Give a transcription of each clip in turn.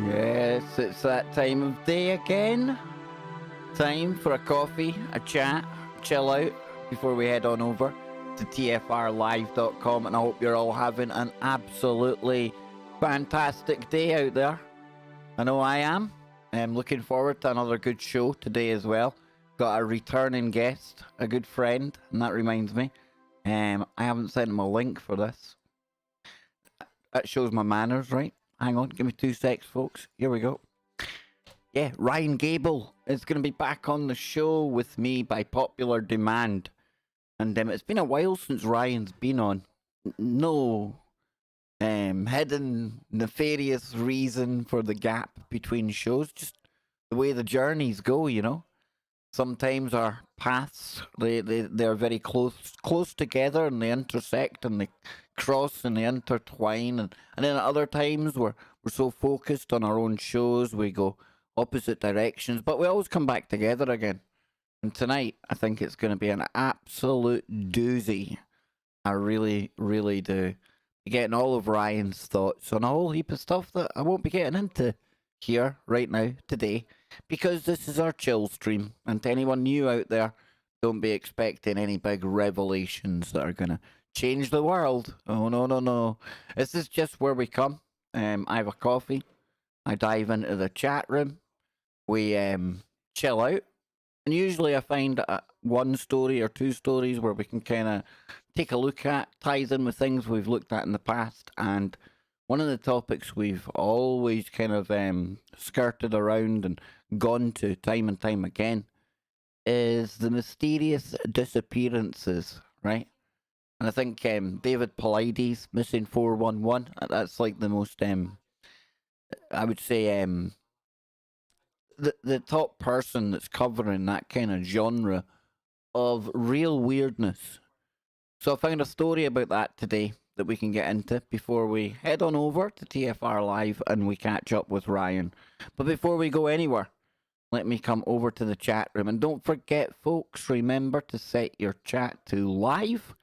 Yes, it's that time of day again. Time for a coffee, a chat, chill out before we head on over to tfrlive.com. And I hope you're all having an absolutely fantastic day out there. I know I am. I'm looking forward to another good show today as well. Got a returning guest, a good friend, and that reminds me, I haven't sent him a link for this. That shows my manners, right? Hang on, give me 2 secs, folks. Here we go. Yeah, Ryan Gable is going to be back on the show with me by popular demand. And it's been a while since Ryan's been on. No hidden, nefarious reason for the gap between shows. Just the way the journeys go, you know. Sometimes our paths, they're very close together, and they intersect and they cross and they intertwine. And then at other times we're so focused on our own shows, we go opposite directions, but we always come back together again. And tonight, I think it's going to be an absolute doozy. I really, really do. Be getting all of Ryan's thoughts on a whole heap of stuff that I won't be getting into here right now today, because this is our chill stream. And to anyone new out there, don't be expecting any big revelations that are going to change the world. Oh, no, no, no. This is just where we come. I have a coffee. I dive into the chat room. We chill out. And usually I find one story or two stories where we can kind of take a look at, ties in with things we've looked at in the past. And one of the topics we've always kind of skirted around and gone to time and time again is the mysterious disappearances, right? And I think David Paulides, Missing 411, that's like the most, I would say, the top person that's covering that kind of genre of real weirdness. So I found a story about that today that we can get into before we head on over to TFR Live and we catch up with Ryan. But before we go anywhere, let me come over to the chat room. And don't forget, folks, remember to set your chat to live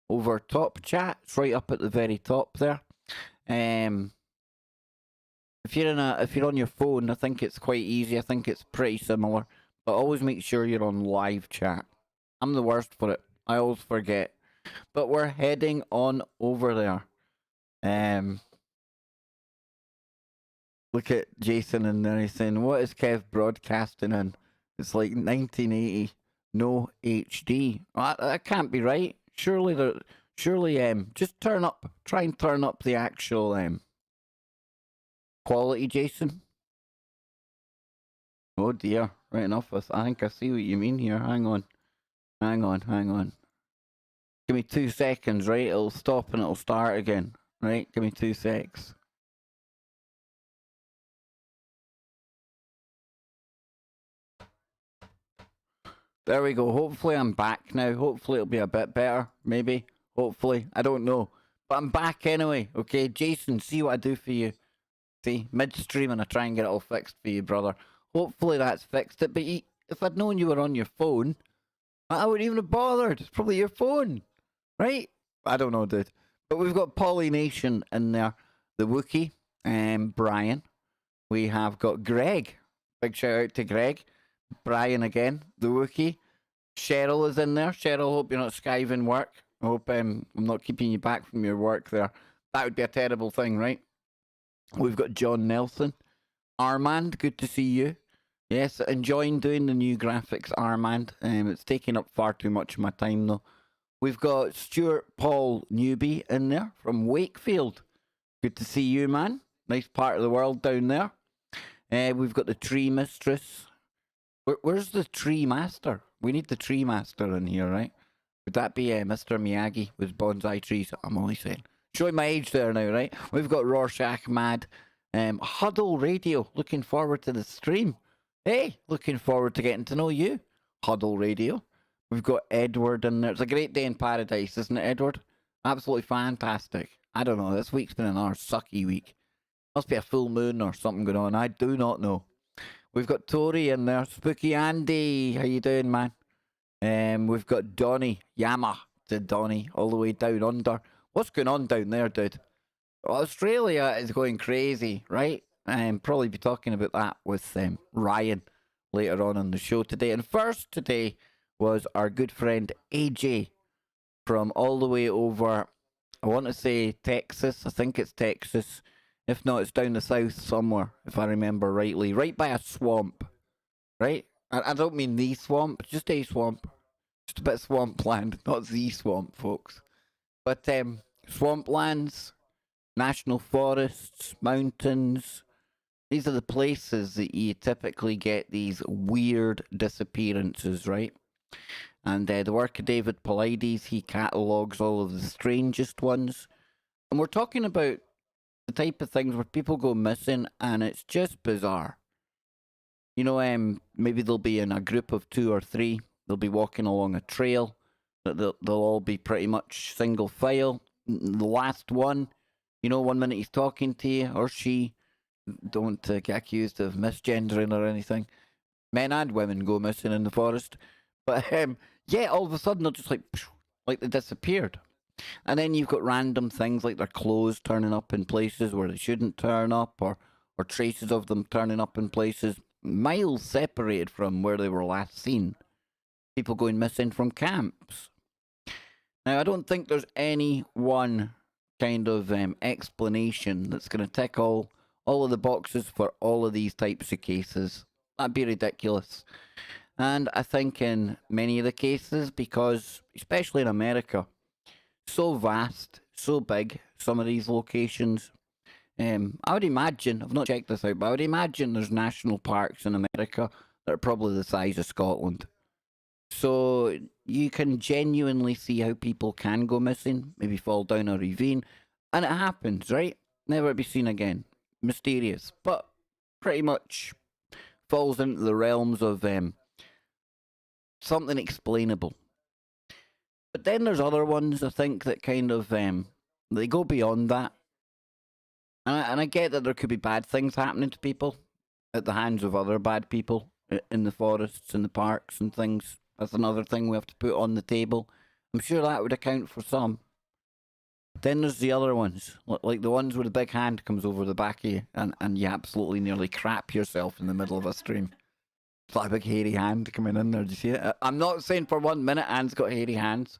over top chat. It's right up at the very top there. If you're on your phone, I think it's quite easy. I think it's pretty similar. But always make sure you're on live chat. I'm the worst for it. I always forget. But we're heading on over there. Look at Jason in there. He's saying, "What is Kev broadcasting in? It's like 1980. No HD. Well, that can't be right. Surely just try and turn up the actual quality, Jason." Oh dear, right enough. I think I see what you mean here. Hang on. Give me 2 seconds, right? It'll stop and it'll start again. Right? Give me 2 secs. There we go. Hopefully I'm back now. Hopefully it'll be a bit better. Maybe. Hopefully. I don't know. But I'm back anyway. Okay, Jason, see what I do for you. See, midstream, and I try and get it all fixed for you, brother. Hopefully that's fixed it. But if I'd known you were on your phone, I wouldn't even have bothered. It's probably your phone, right? I don't know, dude. But we've got Polynation in there. The Wookie, Brian. We have got Greg. Big shout out to Greg. Brian again, the Wookie. Cheryl is in there. Cheryl, hope you're not skiving work. I hope I'm not keeping you back from your work there. That would be a terrible thing, right? We've got John Nelson. Armand, good to see you. Yes, enjoying doing the new graphics, Armand. It's taking up far too much of my time, though. We've got Stuart Paul Newby in there from Wakefield. Good to see you, man. Nice part of the world down there. We've got the Tree Mistress. Where's the Tree Master? We need the Tree Master in here, right? Would that be Mr. Miyagi with bonsai trees? I'm only saying. Showing my age there now, right? We've got Rorschach Mad. Huddle Radio. Looking forward to the stream. Hey, looking forward to getting to know you. Huddle Radio. We've got Edward in there. It's a great day in paradise, isn't it, Edward? Absolutely fantastic. I don't know. This week's been another sucky week. Must be a full moon or something going on. I do not know. We've got Tori in there. Spooky Andy. How you doing, man? We've got Donny. Yama to Donny. All the way down under. What's going on down there, dude? Australia is going crazy, right? and probably be talking about that with Ryan later on the show today. And first today was our good friend AJ from all the way over, I want to say Texas. I think it's Texas. If not, it's down the south somewhere, if I remember rightly. Right by a swamp, right? I don't mean the swamp, just a swamp. Just a bit of swampland, not the swamp, folks. But swamplands, national forests, mountains, these are the places that you typically get these weird disappearances, right? And the work of David Paulides, he catalogues all of the strangest ones. And we're talking about the type of things where people go missing and it's just bizarre. You know, maybe they'll be in a group of 2 or 3. They'll be walking along a trail. They'll all be pretty much single file. The last one, you know, one minute he's talking to you or she. Don't get accused of misgendering or anything. Men and women go missing in the forest. But yeah, all of a sudden they're just like they disappeared. And then you've got random things like their clothes turning up in places where they shouldn't turn up, or traces of them turning up in places miles separated from where they were last seen. People going missing from camps. Now, I don't think there's any one kind of explanation that's going to tick all of the boxes for all of these types of cases. That'd be ridiculous. And I think in many of the cases, because, especially in America, so vast, so big, some of these locations, I would imagine, I've not checked this out, but I would imagine there's national parks in America that are probably the size of Scotland. So you can genuinely see how people can go missing, maybe fall down a ravine, and it happens, right? Never to be seen again. Mysterious, but pretty much falls into the realms of something explainable. But then there's other ones, I think, that kind of they go beyond that. And I get that there could be bad things happening to people at the hands of other bad people in the forests and the parks and things. That's another thing we have to put on the table. I'm sure that would account for some. Then there's the other ones, like the ones where the big hand comes over the back of you and you absolutely nearly crap yourself in the middle of a stream. It's like a big hairy hand coming in there. Do you see it? I'm not saying for 1 minute Anne's got hairy hands.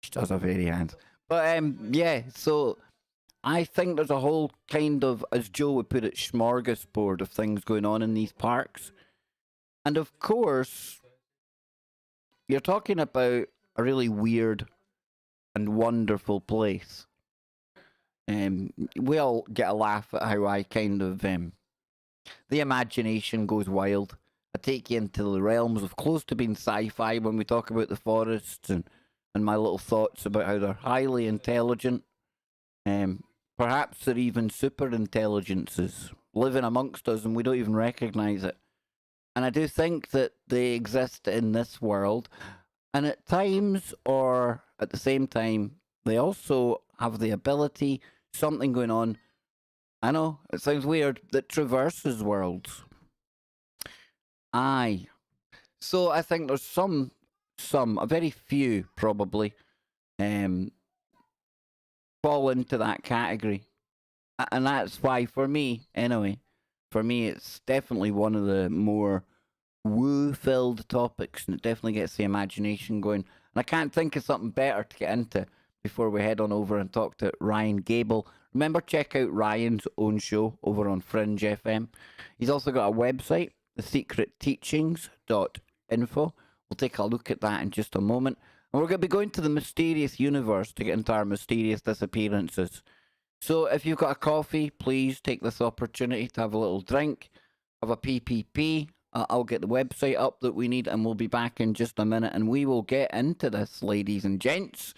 She does have hairy hands. But yeah, so I think there's a whole kind of, as Joe would put it, smorgasbord of things going on in these parks. And of course, you're talking about a really weird and wonderful place. We all get a laugh at how I kind of, the imagination goes wild. I take you into the realms of close to being sci-fi when we talk about the forests and my little thoughts about how they're highly intelligent. Perhaps they're even super intelligences living amongst us and we don't even recognise it. And I do think that they exist in this world. And at times, or at the same time, they also have the ability, something going on, I know, it sounds weird, that traverses worlds. Aye. So I think there's some, a very few probably, fall into that category. And that's why, for me, anyway, it's definitely one of the more woo-filled topics, and it definitely gets the imagination going. And I can't think of something better to get into before we head on over and talk to Ryan Gable. Remember, check out Ryan's own show over on Fringe FM. He's also got a website, thesecretteachings.info. We'll take a look at that in just a moment. And we're going to be going to the mysterious universe to get into our mysterious disappearances. So if you've got a coffee, please take this opportunity to have a little drink, have a PPP. I'll get the website up that we need, and we'll be back in just a minute, and we will get into this, ladies and gents.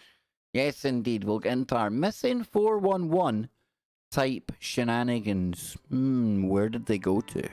Yes, indeed, we'll get into our missing 411 type shenanigans. Where did they go to?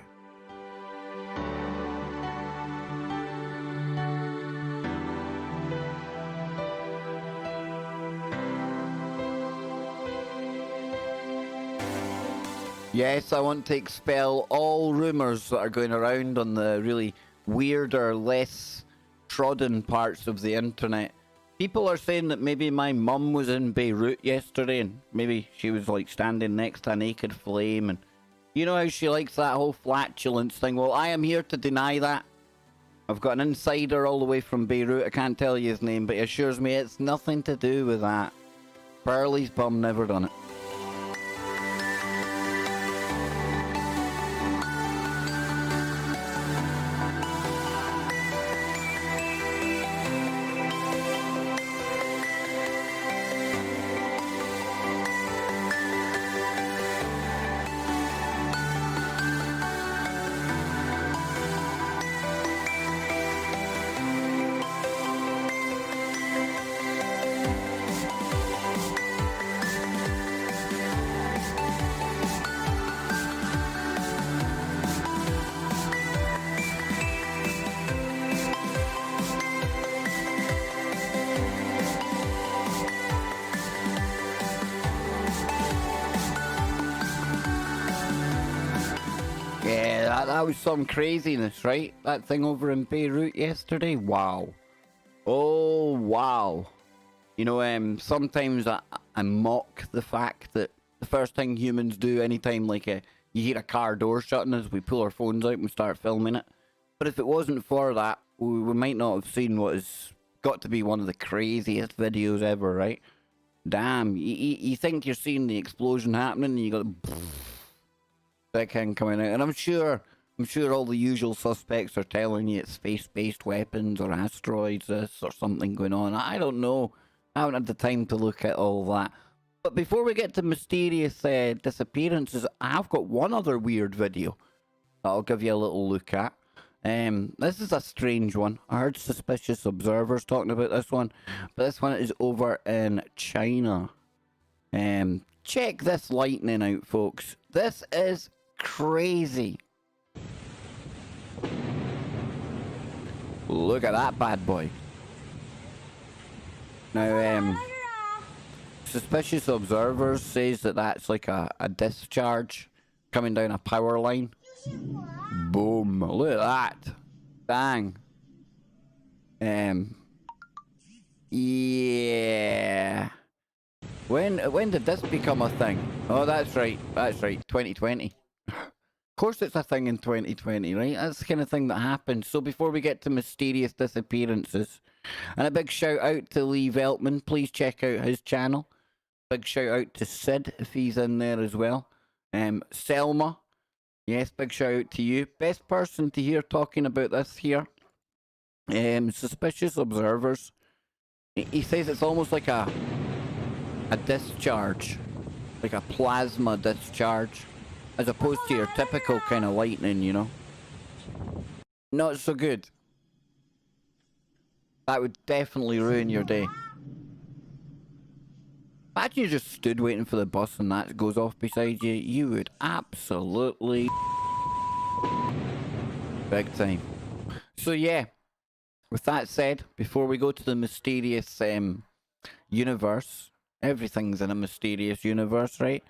Yes, I want to expel all rumours that are going around on the really weirder, less trodden parts of the internet People are saying that maybe my mum was in Beirut yesterday and maybe she was like standing next to a naked flame, and you know how she likes that whole flatulence thing. Well, I am here to deny that. I've got an insider all the way from Beirut. I can't tell you his name, but he assures me it's nothing to do with that. Pearlie's bum never done it. Yeah, that was some craziness, right? That thing over in Beirut yesterday. Wow. Oh, wow. You know, sometimes I mock the fact that the first thing humans do anytime, like, you hear a car door shutting is we pull our phones out and start filming it. But if it wasn't for that, we might not have seen what has got to be one of the craziest videos ever, right? Damn, you think you're seeing the explosion happening and you got that kind coming out. And I'm sure all the usual suspects are telling you it's space-based weapons or asteroids, this or something going on. I don't know. I haven't had the time to look at all that. But before we get to mysterious disappearances, I've got one other weird video that I'll give you a little look at. This is a strange one. I heard suspicious observers talking about this one, but this one is over in China. Check this lightning out, folks. This is crazy. Look at that bad boy. Now, suspicious observers says that that's like a discharge coming down a power line. Boom. Look at that. Bang. Yeah. When did this become a thing? Oh, that's right. That's right. 2020. Of course it's a thing in 2020, right? That's the kind of thing that happens. So before we get to mysterious disappearances, and a big shout out to Lee Veltman, please check out his channel. Big shout out to Sid if he's in there as well. Selma, yes, big shout out to you. Best person to hear talking about this here. Suspicious observers. He says it's almost like a discharge, like a plasma discharge, as opposed to your typical kind of lightning, you know. Not so good. That would definitely ruin your day. Imagine you just stood waiting for the bus and that goes off beside you. You would absolutely big time. So yeah, with that said, before we go to the mysterious universe, everything's in a mysterious universe, right?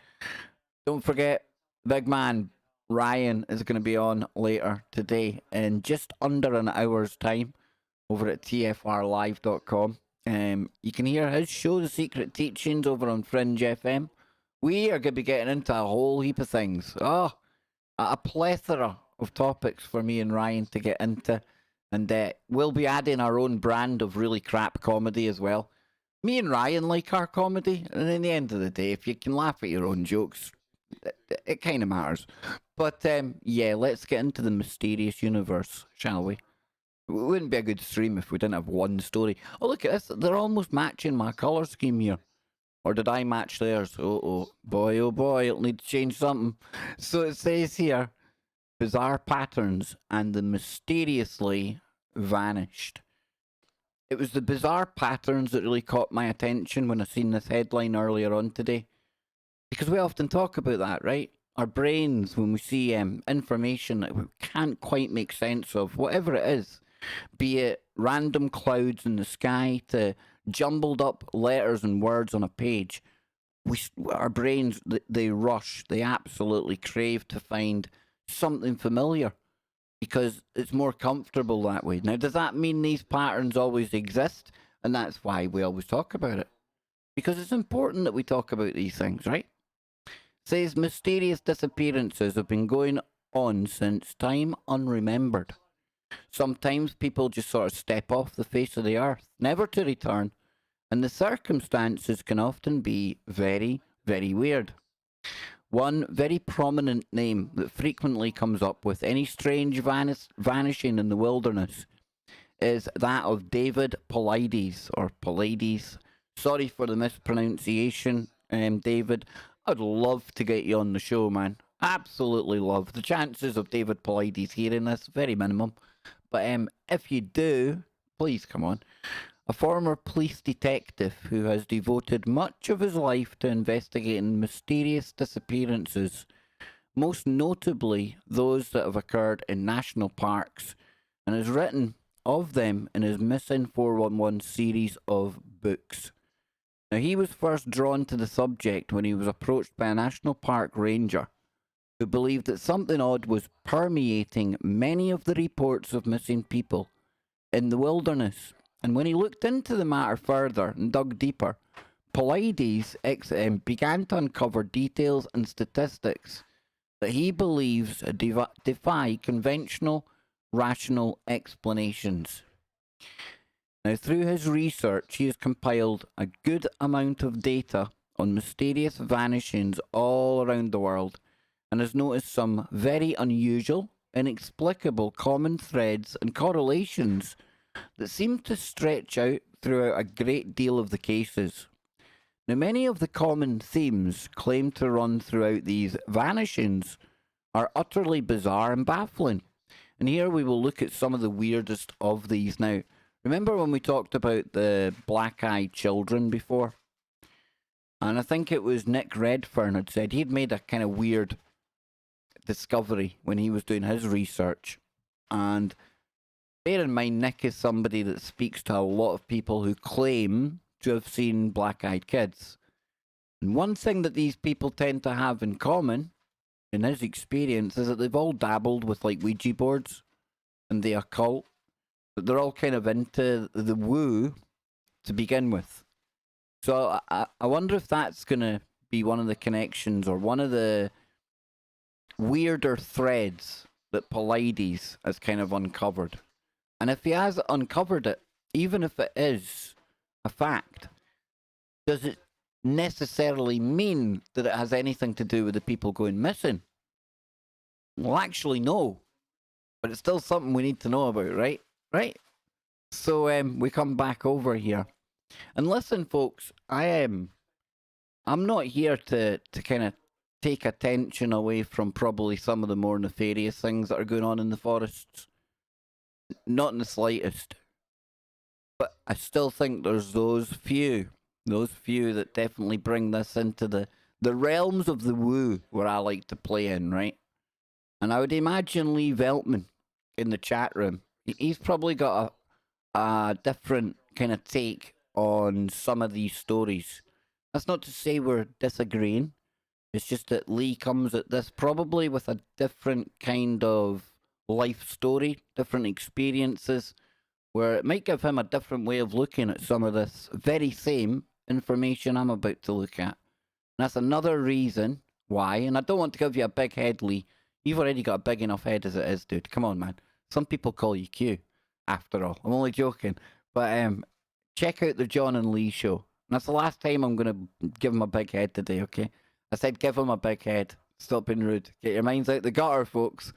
Don't forget, big man Ryan is going to be on later today in just under an hour's time over at tfrlive.com. You can hear his show, The Secret Teachings, over on Fringe FM. We are going to be getting into a whole heap of things. Oh, a plethora of topics for me and Ryan to get into. And we'll be adding our own brand of really crap comedy as well. Me and Ryan like our comedy, and in the end of the day, if you can laugh at your own jokes, it kind of matters. But yeah, let's get into the mysterious universe, shall we? It wouldn't be a good stream if we didn't have one story. Oh, look at this. They're almost matching my colour scheme here. Or did I match theirs? Oh boy, it'll need to change something. So it says here, bizarre patterns and the mysteriously vanished. It was the bizarre patterns that really caught my attention when I seen this headline earlier on today. Because we often talk about that, right? Our brains, when we see information that we can't quite make sense of, whatever it is, be it random clouds in the sky to jumbled up letters and words on a page, our brains, they rush, they absolutely crave to find something familiar because it's more comfortable that way. Now, does that mean these patterns always exist? And that's why we always talk about it. Because it's important that we talk about these things, right? Says mysterious disappearances have been going on since time unremembered. Sometimes people just sort of step off the face of the earth, never to return, and the circumstances can often be very, very weird. One very prominent name that frequently comes up with any strange vanishing in the wilderness is that of David Paulides, or Paulides. Sorry for the mispronunciation, David. I'd love to get you on the show, man. Absolutely love. The chances of David Paulides hearing this, very minimum. But if you do, please come on. A former police detective who has devoted much of his life to investigating mysterious disappearances, most notably those that have occurred in national parks, and has written of them in his Missing 411 series of books. Now, he was first drawn to the subject when he was approached by a national park ranger who believed that something odd was permeating many of the reports of missing people in the wilderness. And when he looked into the matter further and dug deeper, Paulides began to uncover details and statistics that he believes defy conventional, rational explanations. Now, through his research, he has compiled a good amount of data on mysterious vanishings all around the world and has noticed some very unusual, inexplicable common threads and correlations that seem to stretch out throughout a great deal of the cases. Now, many of the common themes claimed to run throughout these vanishings are utterly bizarre and baffling. And here we will look at some of the weirdest of these. Now, remember when we talked about the black-eyed children before? And I think it was Nick Redfern had said he'd made a kind of weird discovery when he was doing his research. And bear in mind, Nick is somebody that speaks to a lot of people who claim to have seen black-eyed kids. And one thing that these people tend to have in common, in his experience, is that they've all dabbled with like Ouija boards and the occult. But they're all kind of into the woo to begin with. So I wonder if that's going to be one of the connections or one of the weirder threads that Paulides has kind of uncovered. And if he has uncovered it, even if it is a fact, does it necessarily mean that it has anything to do with the people going missing? Well, actually, no. But it's still something we need to know about, right? Right? So we come back over here. And listen, folks, I'm not here to kind of take attention away from probably some of the more nefarious things that are going on in the forests. Not in the slightest. But I still think there's those few that definitely bring this into the realms of the woo where I like to play in, right? And I would imagine Lee Veltman in the chat room, he's probably got a different kind of take on some of these stories. That's not to say we're disagreeing. It's just that Lee comes at this probably with a different kind of life story, different experiences, where it might give him a different way of looking at some of this very same information I'm about to look at. And that's another reason why, and I don't want to give you a big head, Lee. You've already got a big enough head as it is, dude. Come on, man. Some people call you Q, after all. I'm only joking. But check out the John and Lee show. And that's the last time I'm going to give him a big head today, okay? I said give him a big head. Stop being rude. Get your minds out the gutter, folks.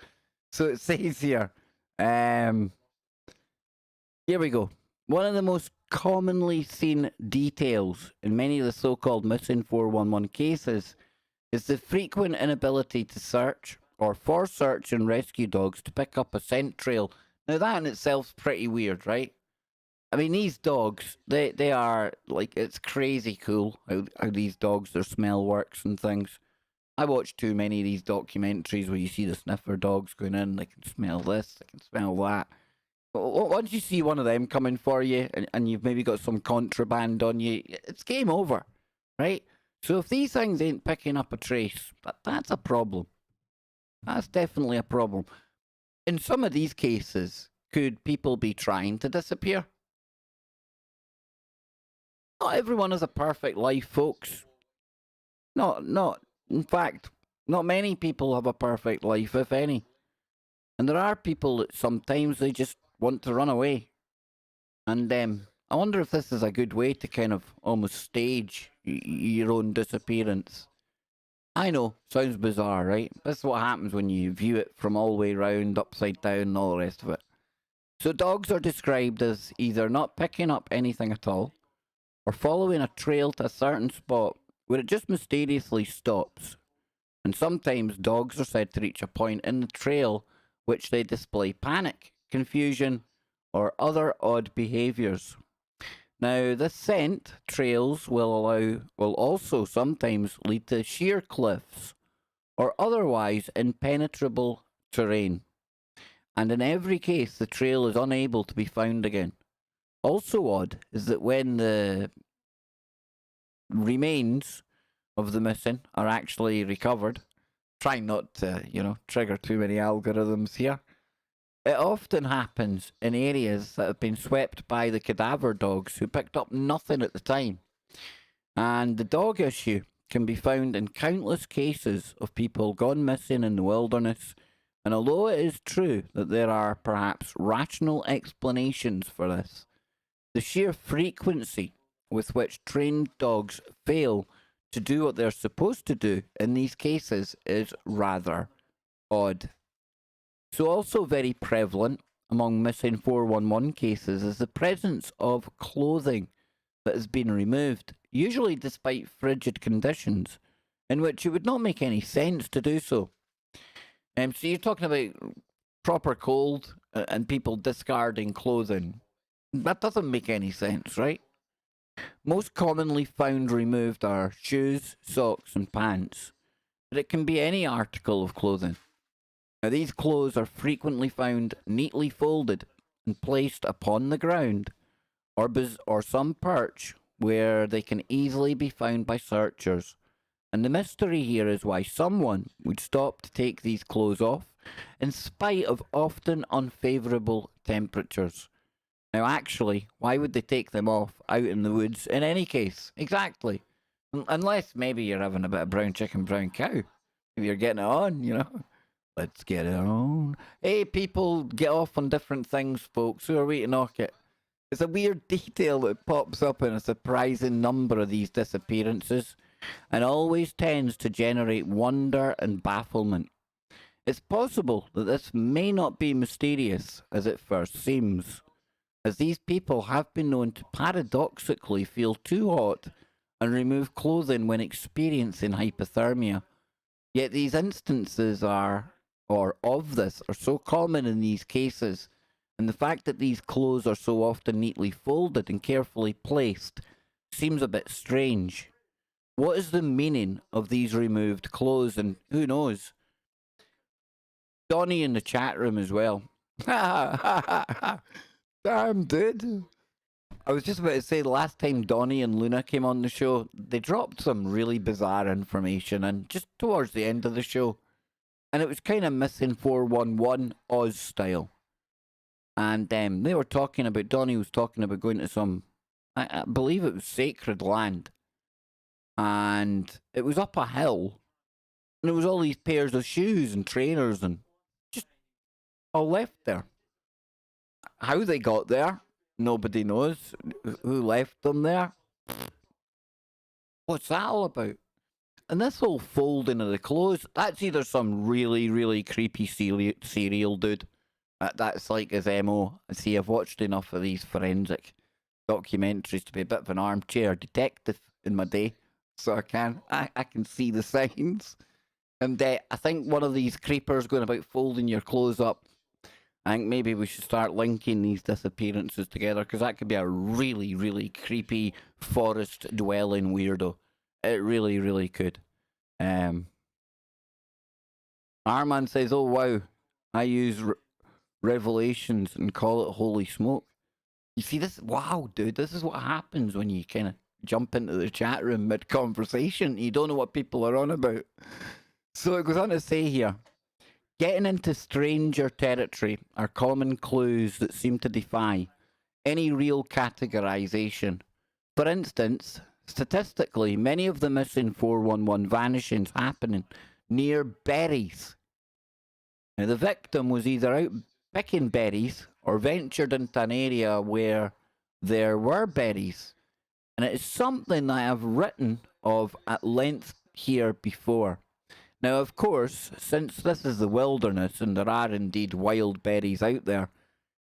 So it says here. Here we go. One of the most commonly seen details in many of the so-called missing 411 cases is the frequent inability to search or for search and rescue dogs to pick up a scent trail. Now that in itself's pretty weird, right? I mean, these dogs, they are, like, it's crazy cool how these dogs, their smell works and things. I watch too many of these documentaries where you see the sniffer dogs going in, they can smell this, they can smell that. Once you see one of them coming for you and you've maybe got some contraband on you, it's game over, right? So if these things ain't picking up a trace, that's a problem. That's definitely a problem. In some of these cases, could people be trying to disappear? Not everyone has a perfect life, folks. In fact, not many people have a perfect life, if any. And there are people that sometimes they just want to run away. And I wonder if this is a good way to kind of almost stage your own disappearance. I know, sounds bizarre, right? This is what happens when you view it from all the way round, upside down, and all the rest of it. So dogs are described as either not picking up anything at all, or following a trail to a certain spot where it just mysteriously stops. And sometimes dogs are said to reach a point in the trail which they display panic, confusion, or other odd behaviours. Now, this scent trails will also sometimes lead to sheer cliffs or otherwise impenetrable terrain. And in every case, the trail is unable to be found again. Also odd is that when the remains of the missing are actually recovered, trying not to, trigger too many algorithms here, it often happens in areas that have been swept by the cadaver dogs who picked up nothing at the time. And the dog issue can be found in countless cases of people gone missing in the wilderness. And although it is true that there are perhaps rational explanations for this, the sheer frequency with which trained dogs fail to do what they're supposed to do in these cases is rather odd. So, also very prevalent among missing 411 cases is the presence of clothing that has been removed, usually despite frigid conditions in which it would not make any sense to do so. So, you're talking about proper cold and people discarding clothing. That doesn't make any sense, right? Most commonly found removed are shoes, socks, and pants, but it can be any article of clothing. Now, these clothes are frequently found neatly folded and placed upon the ground or some perch where they can easily be found by searchers. And the mystery here is why someone would stop to take these clothes off in spite of often unfavourable temperatures. Now, actually, why would they take them off out in the woods in any case? Exactly. Unless maybe you're having a bit of brown chicken, brown cow. If you're getting it on. Let's get it on. Hey, people, get off on different things, folks. Who are we to knock it? It's a weird detail that pops up in a surprising number of these disappearances and always tends to generate wonder and bafflement. It's possible that this may not be mysterious as it first seems, as these people have been known to paradoxically feel too hot and remove clothing when experiencing hypothermia. Yet these instances of this are so common in these cases, and the fact that these clothes are so often neatly folded and carefully placed seems a bit strange. What is the meaning of these removed clothes, and who knows? Donnie in the chat room as well. Damn, dude. I was just about to say, the last time Donnie and Luna came on the show, they dropped some really bizarre information, and just towards the end of the show, and it was kind of missing 411 Oz style. And they were talking about, Donnie was talking about going to some, I believe it was sacred land. And it was up a hill. And there was all these pairs of shoes and trainers and just all left there. How they got there, nobody knows. Who left them there? What's that all about? And this whole folding of the clothes, that's either some really, really creepy serial dude. That's like his MO. See, I've watched enough of these forensic documentaries to be a bit of an armchair detective in my day. So I can see the signs. And I think one of these creepers going about folding your clothes up, I think maybe we should start linking these disappearances together, because that could be a really, really creepy forest dwelling weirdo. It really, really could. Arman says, oh wow, I use Revelations and call it holy smoke. You see this? Wow, dude, this is what happens when you kind of jump into the chat room mid-conversation. You don't know what people are on about. So it goes on to say here, getting into stranger territory are common clues that seem to defy any real categorization. For instance, statistically, many of the missing 411 vanishings happening near berries. Now, the victim was either out picking berries or ventured into an area where there were berries. And it is something that I have written of at length here before. Now, of course, since this is the wilderness and there are indeed wild berries out there,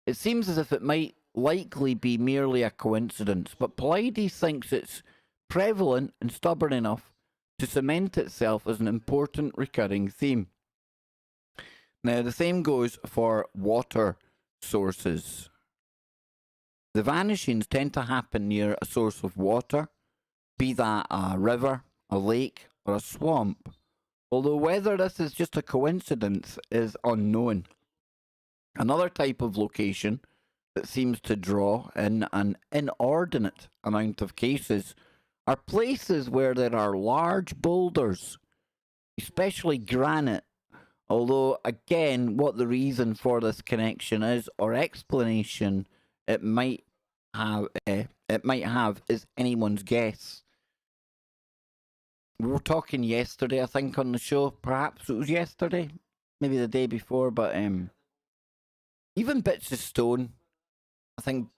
it seems as if it might likely be merely a coincidence, but Pleiades thinks it's prevalent and stubborn enough to cement itself as an important recurring theme. Now, the same goes for water sources. The vanishings tend to happen near a source of water, be that a river, a lake, or a swamp, although whether this is just a coincidence is unknown. Another type of location that seems to draw in an inordinate amount of cases are places where there are large boulders, especially granite. Although, again, what the reason for this connection is or explanation it might have is anyone's guess. We were talking yesterday, I think, on the show. Perhaps it was yesterday, maybe the day before, but even bits of stone, I think,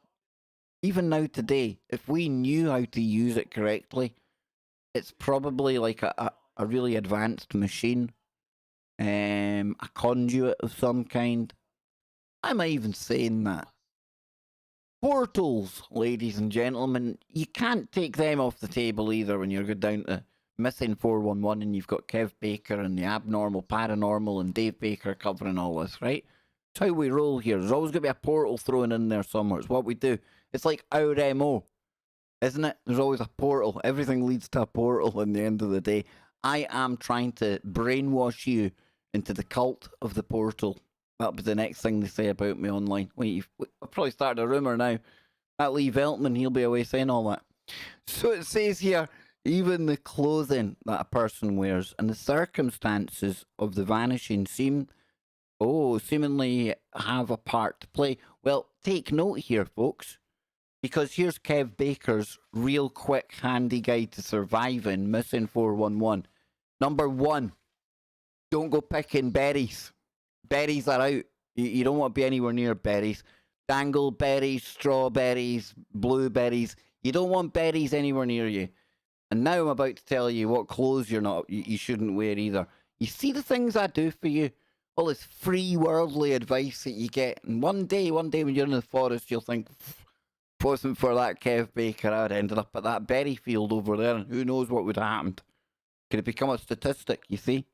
even now today, if we knew how to use it correctly, it's probably like a really advanced machine. A conduit of some kind. I'm even saying that. Portals, ladies and gentlemen, you can't take them off the table either when you're going down to Missing 411 and you've got Kev Baker and the Abnormal Paranormal and Dave Baker covering all this, right? It's how we roll here. There's always going to be a portal thrown in there somewhere. It's what we do. It's like our MO, isn't it? There's always a portal. Everything leads to a portal in the end of the day. I am trying to brainwash you into the cult of the portal. That'll be the next thing they say about me online. Wait, I've probably started a rumour now. That Lee Veltman, he'll be away saying all that. So it says here, even the clothing that a person wears and the circumstances of the vanishing seemingly have a part to play. Well, take note here, folks, because here's Kev Baker's real quick handy guide to surviving Missing 411. Number 1, don't go picking berries. Berries are out. You don't want to be anywhere near berries. Dangleberries, strawberries, blueberries. You don't want berries anywhere near you. And now I'm about to tell you what clothes you shouldn't wear either. You see the things I do for you? All this free worldly advice that you get. And one day when you're in the forest, you'll think, if it wasn't for that Kev Baker, I'd ended up at that berry field over there, and who knows what would have happened. Could have become a statistic, you see?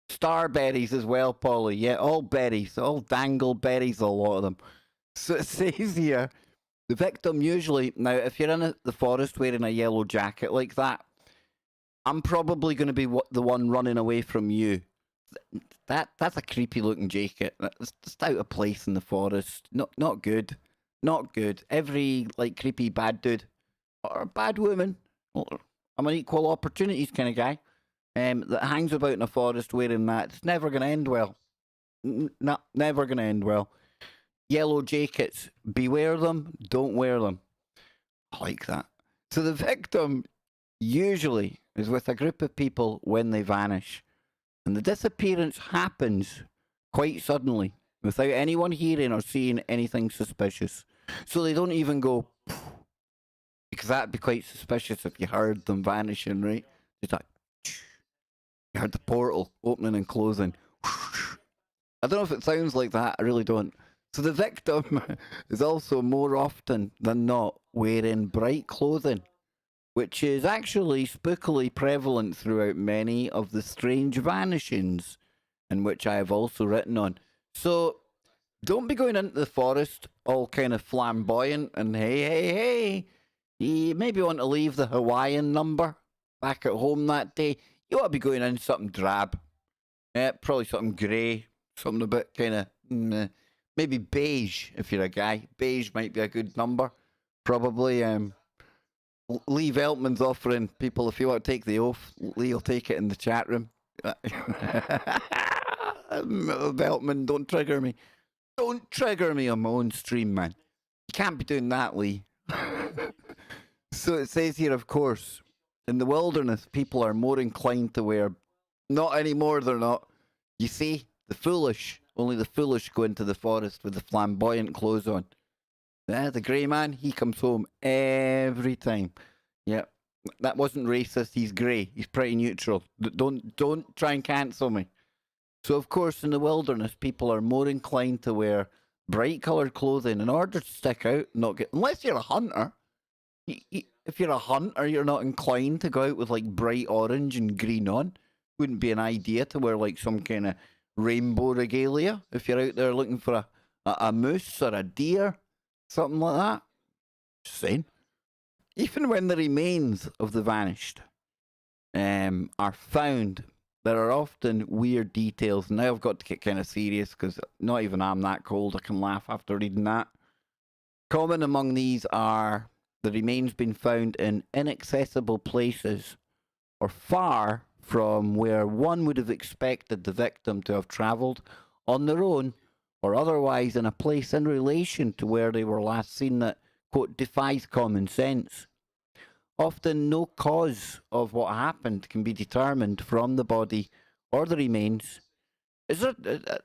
Starberries as well, Polly. Yeah, all berries. All dangleberries, a lot of them. So it says here, the victim usually... Now, if you're in the forest wearing a yellow jacket like that, I'm probably going to be the one running away from you. That's a creepy looking jacket. It's just out of place in the forest. Not good. Not good. Every creepy bad dude or bad woman, I'm an equal opportunities kind of guy, that hangs about in a forest wearing that. It's never going to end well. Never going to end well. Yellow jackets, beware them. Don't wear them. I like that. So the victim usually is with a group of people when they vanish. And the disappearance happens quite suddenly, without anyone hearing or seeing anything suspicious. So they don't even go, because that'd be quite suspicious if you heard them vanishing, right? Just like, you heard the portal opening and closing. I don't know if it sounds like that, I really don't. So the victim is also more often than not wearing bright clothing, which is actually spookily prevalent throughout many of the strange vanishings, in which I have also written on. So don't be going into the forest all kind of flamboyant and hey. You maybe want to leave the Hawaiian number back at home that day. You ought to be going in something drab. Yeah, probably something grey, something a bit kind of, maybe beige if you're a guy. Beige might be a good number. Probably, Lee Veltman's offering people, if you want to take the oath, Lee will take it in the chat room. Veltman, don't trigger me. Don't trigger me on my own stream, man. You can't be doing that, Lee. So it says here, of course, in the wilderness, people are more inclined to wear. Not anymore, they're not. You see, the foolish, only the foolish go into the forest with the flamboyant clothes on. Yeah, the grey man, he comes home every time. Yeah, that wasn't racist. He's grey. He's pretty neutral. Don't try and cancel me. So of course, in the wilderness, people are more inclined to wear bright coloured clothing in order to stick out. Not get unless you're a hunter. If you're a hunter, you're not inclined to go out with like bright orange and green on. Wouldn't be an idea to wear like some kind of rainbow regalia if you're out there looking for a moose or a deer, something like that. Just saying. Even when the remains of the vanished are found, there are often weird details. Now I've got to get kind of serious because not even I'm that cold. I can laugh after reading that. Common among these are the remains being found in inaccessible places or far from where one would have expected the victim to have travelled on their own or otherwise in a place in relation to where they were last seen that, quote, defies common sense. Often no cause of what happened can be determined from the body or the remains. Is there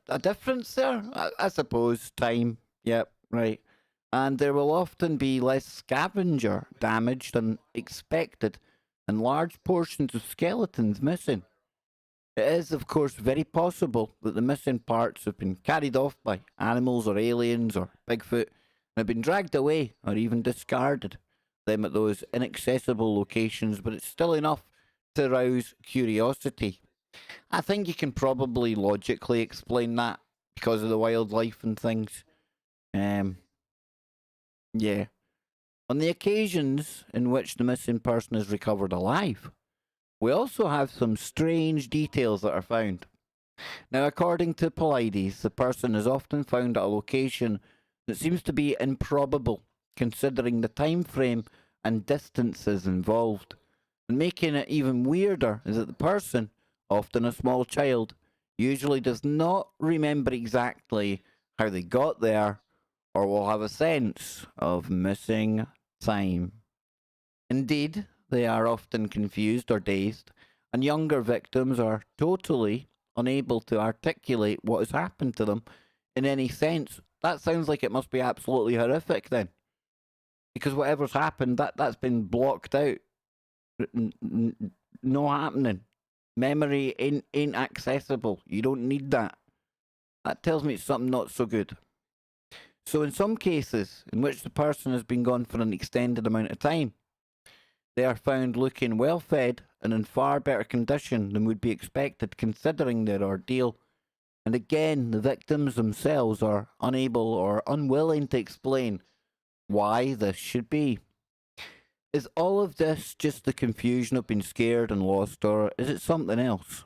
a difference there? I suppose time. Yep, right. And there will often be less scavenger damage than expected and large portions of skeletons missing. It is, of course, very possible that the missing parts have been carried off by animals or aliens or Bigfoot and have been dragged away or even discarded them at those inaccessible locations, but it's still enough to arouse curiosity. I think you can probably logically explain that because of the wildlife and things. Yeah. On the occasions in which the missing person is recovered alive, we also have some strange details that are found. Now, according to Paulides, the person is often found at a location that seems to be improbable, considering the time frame and distances involved. And making it even weirder is that the person, often a small child, usually does not remember exactly how they got there or will have a sense of missing time. Indeed, they are often confused or dazed, and younger victims are totally unable to articulate what has happened to them in any sense. That sounds like it must be absolutely horrific then. Because whatever's happened, that's been blocked out. No happening. Memory ain't accessible. You don't need that. That tells me it's something not so good. So in some cases, in which the person has been gone for an extended amount of time, they are found looking well fed and in far better condition than would be expected considering their ordeal. And again, the victims themselves are unable or unwilling to explain why this should be. Is all of this just the confusion of being scared and lost, or is it something else?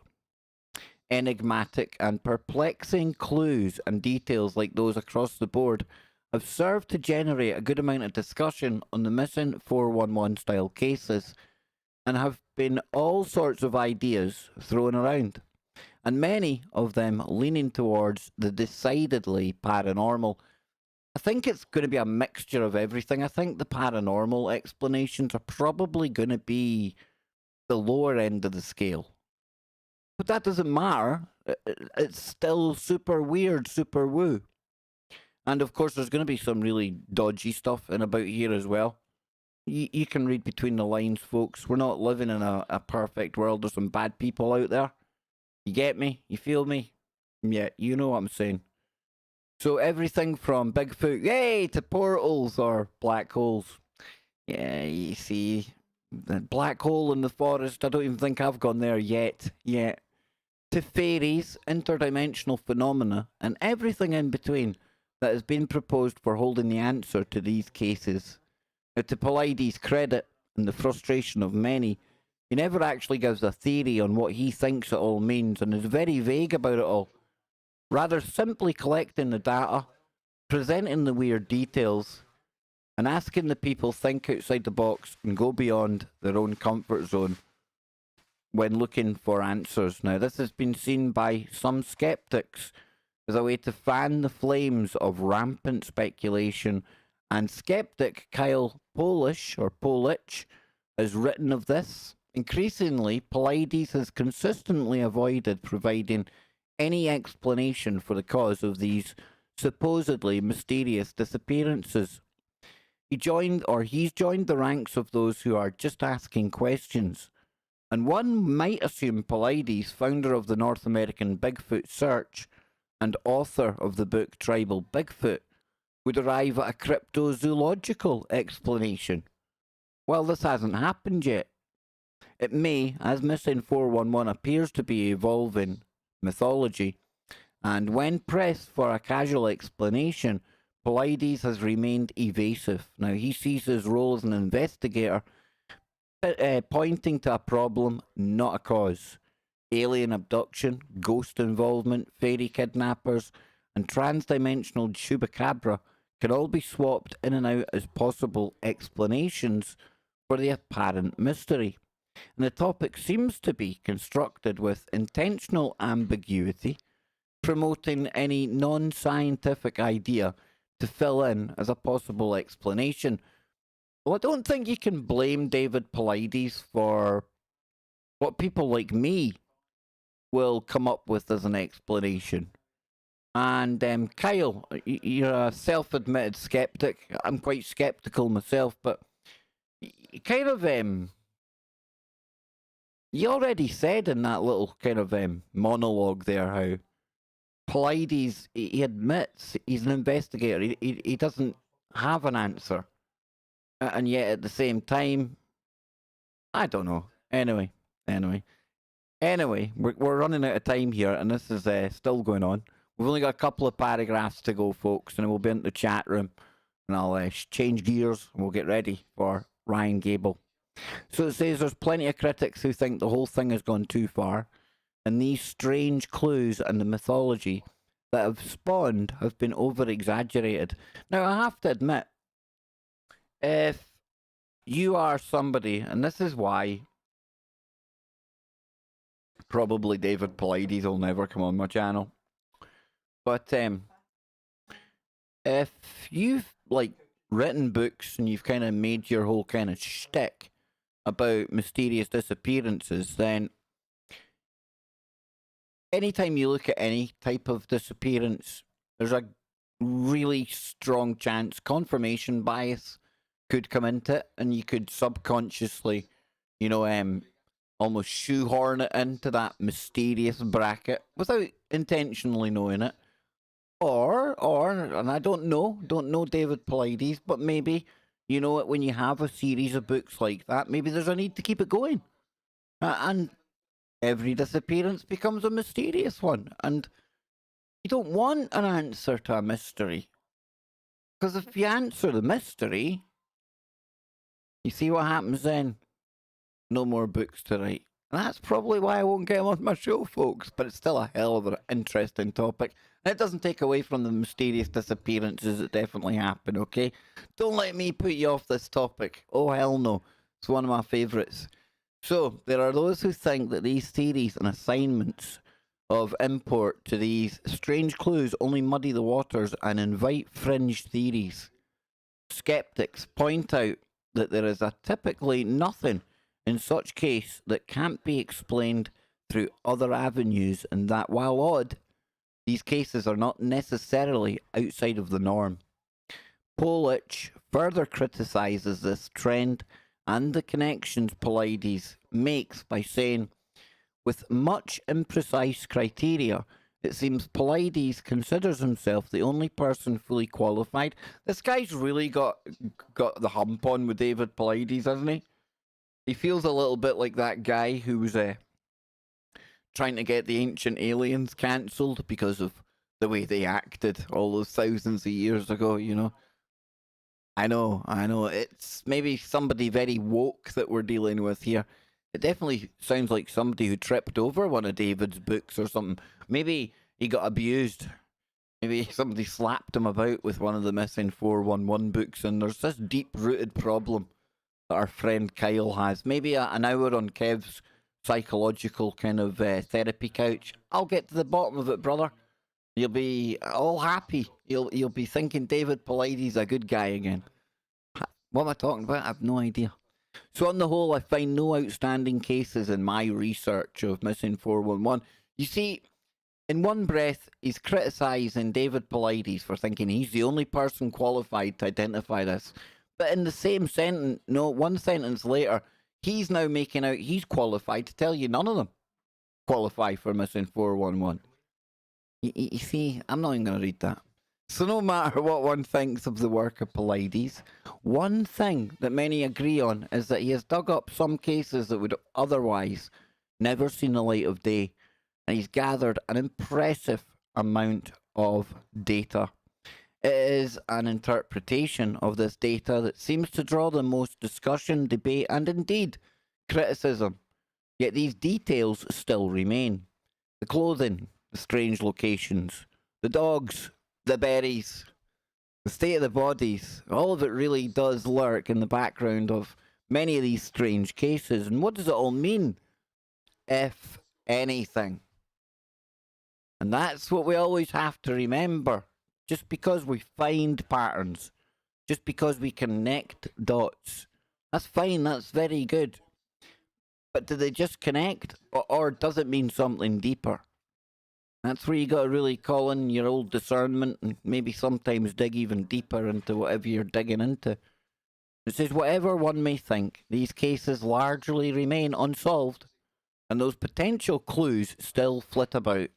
Enigmatic and perplexing clues and details like those across the board have served to generate a good amount of discussion on the missing 411 style cases and have been all sorts of ideas thrown around, and many of them leaning towards the decidedly paranormal. I think it's going to be a mixture of everything. I think the paranormal explanations are probably going to be the lower end of the scale. But that doesn't matter. It's still super weird, super woo. And of course, there's going to be some really dodgy stuff in about here as well. You can read between the lines, folks. We're not living in a perfect world. There's some bad people out there. You get me? You feel me? Yeah, you know what I'm saying. So everything from Bigfoot, yay, to portals or black holes. Yeah, you see, the black hole in the forest, I don't even think I've gone there yet. To fairies, interdimensional phenomena, and everything in between that has been proposed for holding the answer to these cases. Now, to Paulides' credit and the frustration of many, he never actually gives a theory on what he thinks it all means and is very vague about it all. Rather simply collecting the data, presenting the weird details, and asking the people think outside the box and go beyond their own comfort zone when looking for answers. Now, this has been seen by some skeptics as a way to fan the flames of rampant speculation, and skeptic Kyle Polish or Polish has written of this. Increasingly, Pilates has consistently avoided providing any explanation for the cause of these supposedly mysterious disappearances. He's joined the ranks of those who are just asking questions. And one might assume Pilates, founder of the North American Bigfoot Search and author of the book Tribal Bigfoot, would arrive at a cryptozoological explanation. Well, this hasn't happened yet. It may, as Missing 411 appears to be evolving mythology, and when pressed for a casual explanation, Pilates has remained evasive. Now, he sees his role as an investigator, pointing to a problem, not a cause. Alien abduction, ghost involvement, fairy kidnappers, and transdimensional chupacabra can all be swapped in and out as possible explanations for the apparent mystery. And the topic seems to be constructed with intentional ambiguity, promoting any non-scientific idea to fill in as a possible explanation. Well, I don't think you can blame David Pilates for what people like me will come up with as an explanation. And Kyle, you're a self-admitted skeptic. I'm quite skeptical myself, but kind of you already said in that little kind of monologue there how Pilates, he admits he's an investigator. He doesn't have an answer. And yet at the same time, I don't know. Anyway, we're running out of time here, and this is still going on. We've only got a couple of paragraphs to go, folks, and we'll be in the chat room, and I'll change gears, and we'll get ready for Ryan Gable. So it says there's plenty of critics who think the whole thing has gone too far, and these strange clues and the mythology that have spawned have been over-exaggerated. Now, I have to admit, if you are somebody, and this is why probably David Pilates will never come on my channel, but if you've written books and you've kind of made your whole kind of shtick about mysterious disappearances, then anytime you look at any type of disappearance, there's a really strong chance confirmation bias could come into it, and you could subconsciously, almost shoehorn it into that mysterious bracket without intentionally knowing it. Or, and I don't know David Pilates, but maybe, when you have a series of books like that, maybe there's a need to keep it going. And every disappearance becomes a mysterious one. And you don't want an answer to a mystery. Because if you answer the mystery, you see what happens then? No more books to write. And that's probably why I won't get him on my show, folks. But it's still a hell of an interesting topic. And it doesn't take away from the mysterious disappearances that definitely happen, okay? Don't let me put you off this topic. Oh, hell no. It's one of my favourites. So, there are those who think that these theories and assignments of import to these strange clues only muddy the waters and invite fringe theories. Skeptics point out that there is typically nothing in such case that can't be explained through other avenues, and that while odd, these cases are not necessarily outside of the norm. Polish further criticizes this trend and the connections Pilates makes by saying, with much imprecise criteria, it seems Pilates considers himself the only person fully qualified. This guy's really got the hump on with David Pilates, hasn't he? He feels a little bit like that guy who was trying to get the Ancient Aliens cancelled because of the way they acted all those thousands of years ago, I know. It's maybe somebody very woke that we're dealing with here. It definitely sounds like somebody who tripped over one of David's books or something. Maybe he got abused. Maybe somebody slapped him about with one of the Missing 411 books, and there's this deep-rooted problem that our friend Kyle has. Maybe an hour on Kev's psychological kind of therapy couch. I'll get to the bottom of it, brother. You'll be all happy. You'll be thinking David Pilates a good guy again. What am I talking about? I have no idea. So on the whole, I find no outstanding cases in my research of missing 411. You see, in one breath, he's criticising David Paulides for thinking he's the only person qualified to identify this. But in the same sentence, no, one sentence later, he's now making out he's qualified to tell you none of them qualify for missing 411. You see, I'm not even going to read that. So no matter what one thinks of the work of Paulides, one thing that many agree on is that he has dug up some cases that would otherwise never seen the light of day, and he's gathered an impressive amount of data. It is an interpretation of this data that seems to draw the most discussion, debate, and indeed criticism. Yet these details still remain. The clothing, the strange locations, the dogs, the berries, the state of the bodies, all of it really does lurk in the background of many of these strange cases. And what does it all mean, if anything? And that's what we always have to remember. Just because we find patterns, just because we connect dots, that's fine, that's very good. But do they just connect, or does it mean something deeper? That's where you got to really call in your old discernment and maybe sometimes dig even deeper into whatever you're digging into. It says, whatever one may think, these cases largely remain unsolved, and those potential clues still flit about,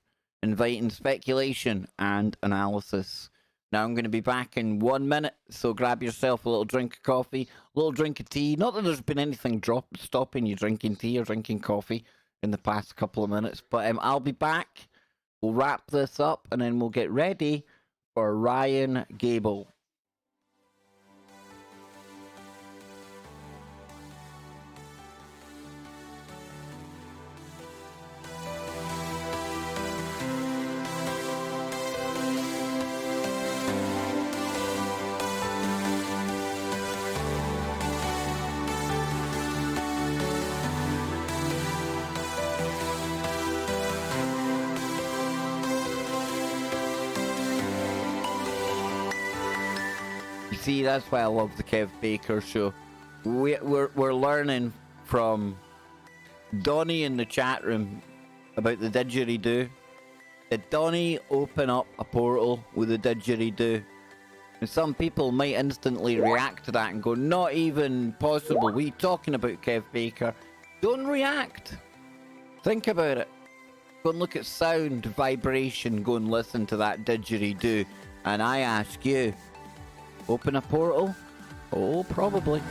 inviting speculation and analysis. Now I'm going to be back in 1 minute, so grab yourself a little drink of coffee, a little drink of tea. Not that there's been anything stopping you drinking tea or drinking coffee in the past couple of minutes, but I'll be back. We'll wrap this up and then we'll get ready for Ryan Gable. See, that's why I love the Kev Baker show. We're learning from Donnie in the chat room about the didgeridoo. Did Donnie open up a portal with a didgeridoo? And some people might instantly react to that and go, not even possible. What are you talking about, Kev Baker? Don't react. Think about it. Go and look at sound, vibration. Go and listen to that didgeridoo. And I ask you, open a portal? Oh, probably.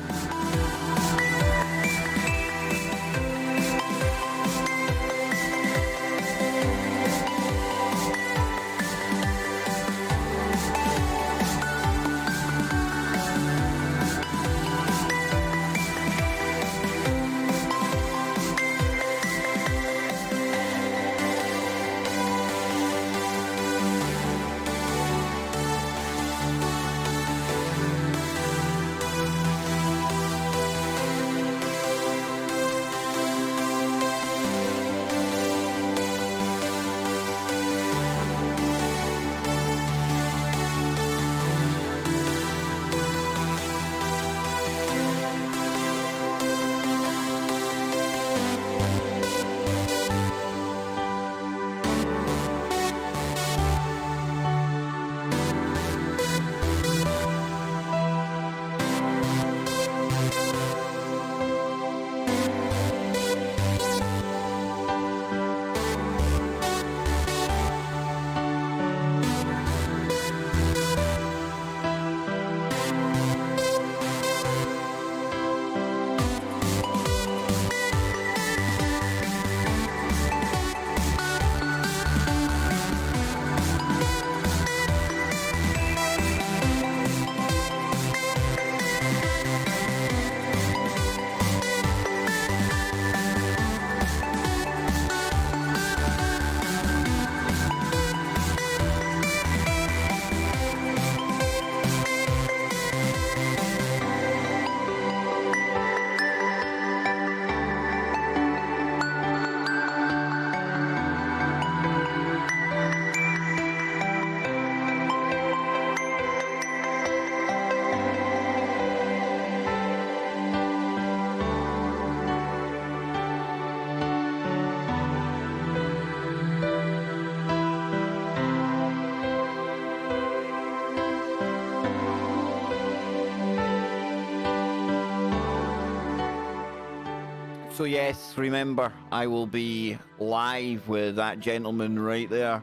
So yes, remember, I will be live with that gentleman right there.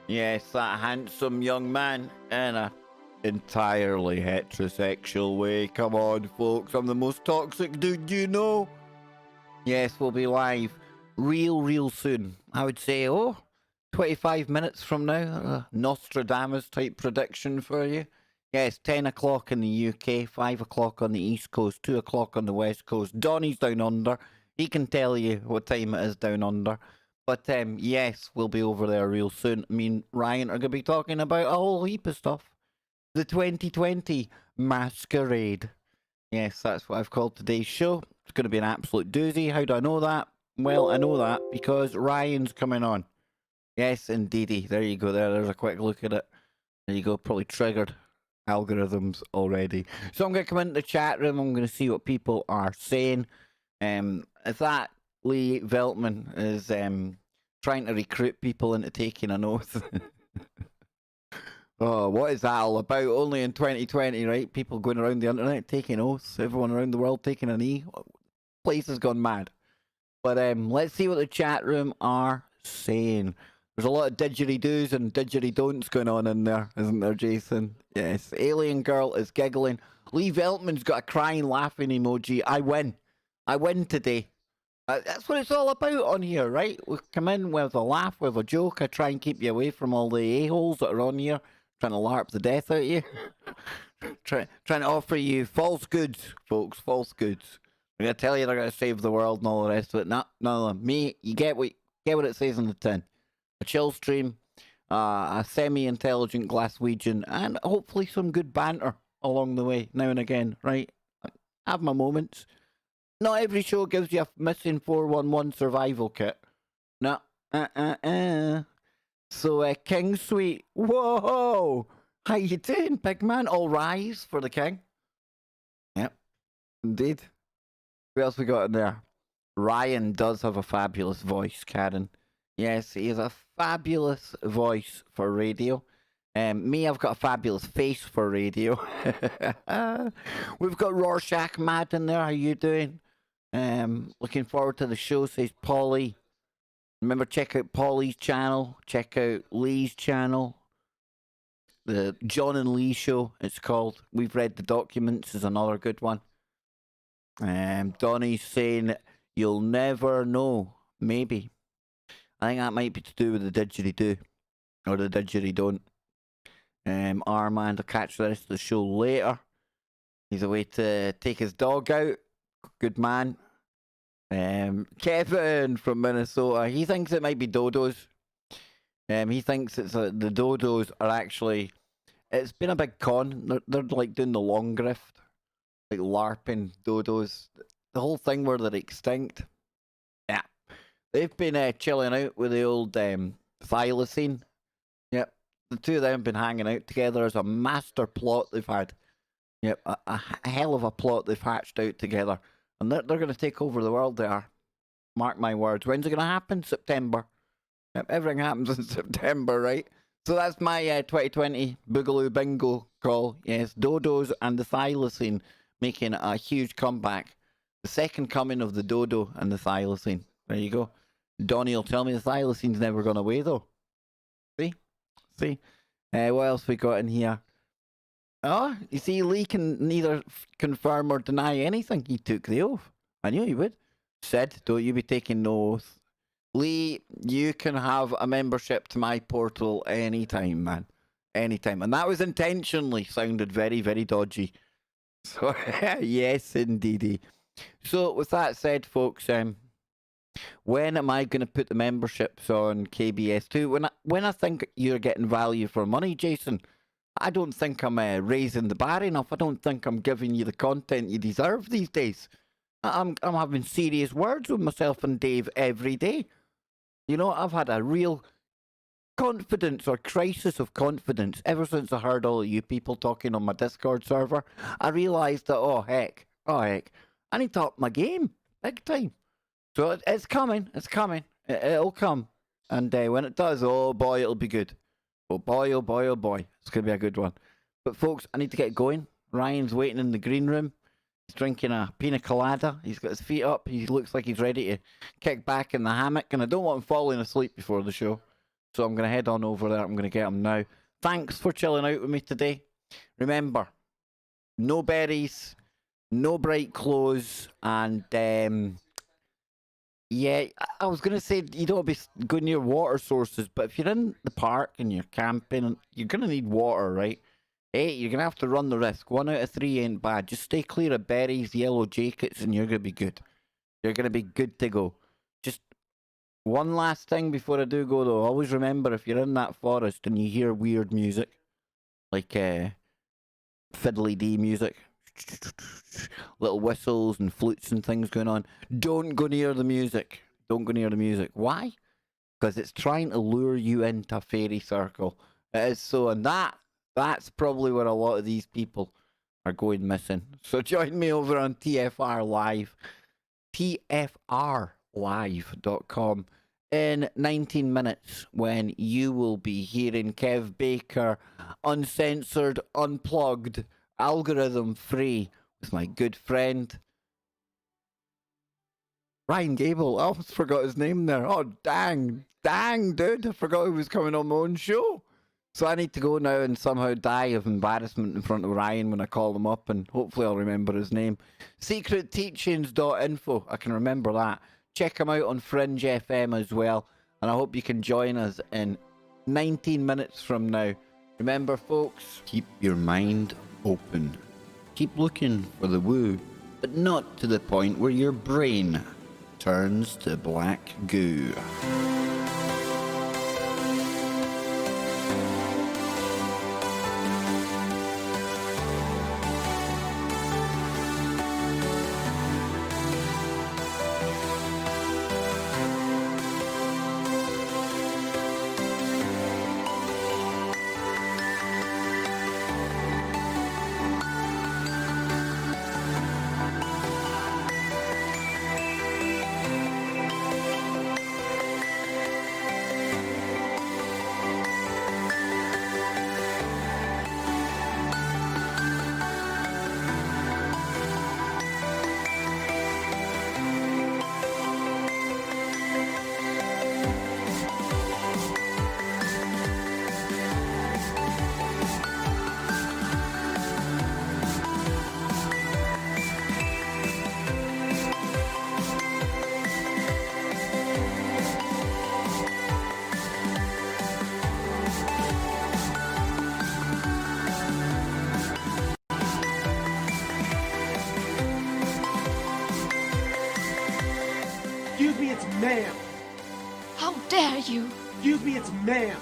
Yes, that handsome young man in a entirely heterosexual way. Come on, folks, I'm the most toxic dude you know. Yes, we'll be live real soon. I would say, 25 minutes from now. Nostradamus type prediction for you. Yes, 10 o'clock in the UK, 5 o'clock on the East Coast, 2 o'clock on the West Coast. Donnie's down under. He can tell you what time it is down under. But yes, we'll be over there real soon. Me and Ryan are going to be talking about a whole heap of stuff. The 2020 Masquerade. Yes, that's what I've called today's show. It's going to be an absolute doozy. How do I know that? Well, I know that because Ryan's coming on. Yes, indeedy. There you go. There's a quick look at it. There you go. Probably triggered algorithms already. So I'm going to come into the chat room. I'm going to see what people are saying. If that Lee Veltman is trying to recruit people into taking an oath. Oh, what is that all about? Only in 2020, right? People going around the internet taking oaths. Everyone around the world taking a knee. Place has gone mad. But let's see what the chat room are saying. There's a lot of didgeridoo-doos and didgeridoo-don'ts going on in there, isn't there, Jason? Yes. Alien Girl is giggling. Lee Veltman's got a crying, laughing emoji. I win. I win today. That's what it's all about on here, right? We come in with a laugh, with a joke. I try and keep you away from all the a-holes that are on here, trying to larp the death out of you. trying to offer you false goods, folks, false goods. I'm going to tell you they're going to save the world and all the rest of it. No. Me, you get what it says in the tin. A chill stream, a semi-intelligent Glaswegian, and hopefully some good banter along the way, now and again, right? I have my moments. Not every show gives you a missing 411 survival kit. No. So, King Sweet. Whoa! How you doing, big man? All rise for the king. Yep. Indeed. Who else we got in there? Ryan does have a fabulous voice, Karen. Yes, he has a fabulous voice for radio. Me, I've got a fabulous face for radio. We've got Rorschach Mad in there. How you doing? Looking forward to the show, says Polly. Remember, check out Polly's channel. Check out Lee's channel. The John and Lee show, it's called. We've read the documents is another good one. Donnie's saying, you'll never know. Maybe. I think that might be to do with the didgeridoo. Or the didgeridoo. Armand will catch the rest of the show later. He's away to take his dog out. Good man. Kevin from Minnesota. He thinks it might be dodos. He thinks it's the dodos are actually. It's been a big con. They're like doing the long grift, like LARPing dodos. The whole thing where they're extinct. Yeah, they've been chilling out with the old thylacine. Yep, the two of them have been hanging out together as a master plot they've had. Yep, a hell of a plot they've hatched out together. And they're going to take over the world, they are. Mark my words. When's it going to happen? September. Yep, everything happens in September, right? So that's my 2020 Boogaloo Bingo call. Yes, dodos and the thylacine making a huge comeback. The second coming of the dodo and the thylacine. There you go. Donnie will tell me the thylacine's never gone away, though. See? What else we got in here? Oh, you see, Lee can neither confirm or deny anything. He took the oath. I knew he would. Said, don't you be taking no oath. Lee, you can have a membership to my portal anytime, man. Anytime. And that was intentionally sounded very, very dodgy. So, yes, indeedy. So, with that said, folks, when am I going to put the memberships on KBS2? When I think you're getting value for money, Jason. I don't think I'm raising the bar enough. I don't think I'm giving you the content you deserve these days. I'm having serious words with myself and Dave every day. You know, I've had a real confidence or crisis of confidence ever since I heard all of you people talking on my Discord server. I realised that, oh heck, I need to up my game, big time. So it's coming, it'll come. And when it does, oh boy, it'll be good. Oh boy, oh boy, oh boy. It's going to be a good one. But folks, I need to get going. Ryan's waiting in the green room. He's drinking a pina colada. He's got his feet up. He looks like he's ready to kick back in the hammock. And I don't want him falling asleep before the show. So I'm going to head on over there. I'm going to get him now. Thanks for chilling out with me today. Remember, no berries, no bright clothes, and yeah, I was going to say you don't be go near water sources, but if you're in the park and you're camping, you're going to need water, right? Hey, you're going to have to run the risk. 1 out of 3 ain't bad. Just stay clear of berries, yellow jackets, and you're going to be good. You're going to be good to go. Just one last thing before I do go, though. Always remember, if you're in that forest and you hear weird music, like fiddly dee music, little whistles and flutes and things going on, don't go near the music. Don't go near the music. Why? Because it's trying to lure you into a fairy circle. It is so, and that's probably where a lot of these people are going missing. So join me over on TFR Live, tfrlive.com, in 19 minutes when you will be hearing Kev Baker, uncensored, unplugged, algorithm free, with my good friend Ryan Gable. I almost forgot his name there. Oh, dang, dude. I forgot he was coming on my own show. So I need to go now and somehow die of embarrassment in front of Ryan when I call him up, and hopefully I'll remember his name. Secretteachings.info. I can remember that. Check him out on Fringe FM as well. And I hope you can join us in 19 minutes from now. Remember, folks, keep your mind open. Keep looking for the woo, but not to the point where your brain turns to black goo. Excuse me, it's ma'am. How dare you? Excuse me, it's ma'am.